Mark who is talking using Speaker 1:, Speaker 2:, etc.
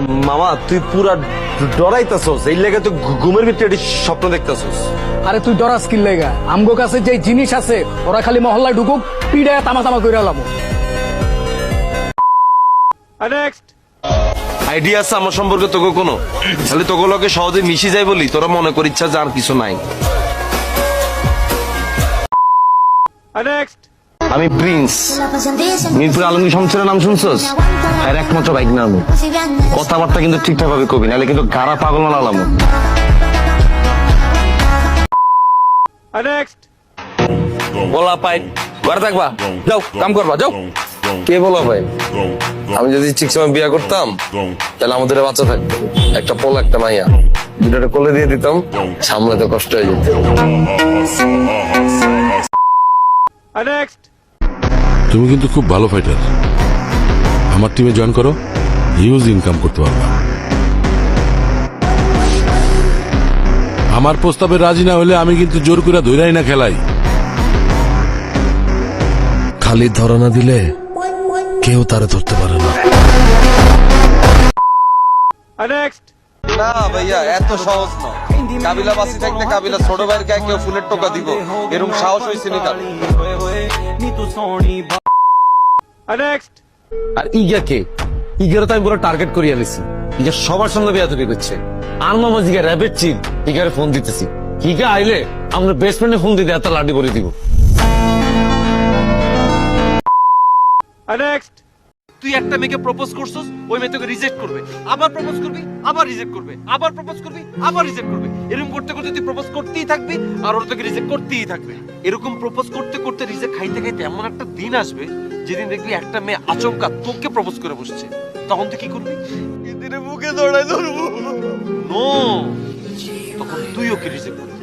Speaker 1: মামা তুই পুরা ডরাইতাছস, এই লেগে তুই ঘুমের ভিতরে স্বপ্ন দেখতাছস।
Speaker 2: আরে তুই ডরাস কি লেগা? আমগো কাছে যে জিনিস আছে ওরা খালি মহল্লায় ঢুকুক পিড়ায় তামা কইরা লামু।
Speaker 1: আইডিয়া আছে আমার সম্পর্কে তোকে কোনো? তাহলে তোকে লোকে সহজে মিশি যায় বলি তোরা মনে কর ইচ্ছা যে আর কিছু নাই। আমি প্রিন্স, মিরপুর আলমগীর সংসারের নাম শুনছস? আর একমাত্র বাইক নাম। কথাবার্তা কিন্তু ঠিকঠাক ভাবে কবি, নাহলে কিন্তু গাড়া পাগল না আলাম। বলা পাই ঘরে থাকবা, যাও কাম করবা, যাও। কে বলা ভাই? আমি যদি ঠিক সময় বিয়ে করতাম তাহলে আমাদের বাচ্চা থাকতো, একটা পোলা একটা মাইয়া, দুটোটা কোলে দিয়ে দিতাম, সামলাতে কষ্ট হয়ে যেত।
Speaker 3: তুমি কিন্তু খুব ভালো ফাইটার, আমার টিমে জয়েন করো, হিউজ ইনকাম করতে পারবা। আমার প্রস্তাবে রাজি না হলে আমি কিন্তু জোর করে ধইরাই না খেলাই। খালি ধরা না দিলে কেউ তারে ধরতে পারে না।
Speaker 1: না ভাইয়া এত সহজ না। কাবিলা বাসি থাকতে কাবিলা ছোট ভাইয়ের গায়ে কেউ ফুলের টোকা দিব, এরকম সাহস হয়েছে নি কার? আর ইগা কে? ইগারও তো আমি পুরো টার্গেট করিয়া লিছি। ইগা সবার সঙ্গে বেয়াদবি করছে। আর মামা জিগা র্যাবের চিন, ইগারে ফোন দিতেছি। ইগা আইলে আমরা বেস্ট ফ্রেন্ডে ফোন দিতে এত লাডি করে দিব।
Speaker 4: তুই একটা মেয়েকে প্রপোজ করছিস, ওই মেয়ে তোকে রিজেক্ট করবে, আবার প্রপোজ করবি, আবার রিজেক্ট করবে, আবার প্রপোজ করবি, আবার রিজেক্ট করবে। এরকম করতে করতে তুই প্রপোজ করতেই থাকবি আর ওরা তোকে রিজেক্ট করতেই থাকবে। এরকম প্রপোজ করতে করতে রিজেক্ট খাইতে খাইতে এমন একটা দিন আসবে যেদিন দেখবি একটা মেয়ে আচমকা তোকে প্রপোজ করে বসছে। তখন তুই কি করবি? এদিনে মুখে দৌড়াই ধরবো। নো, তখন তুই ওকে রিজেক্ট করবি।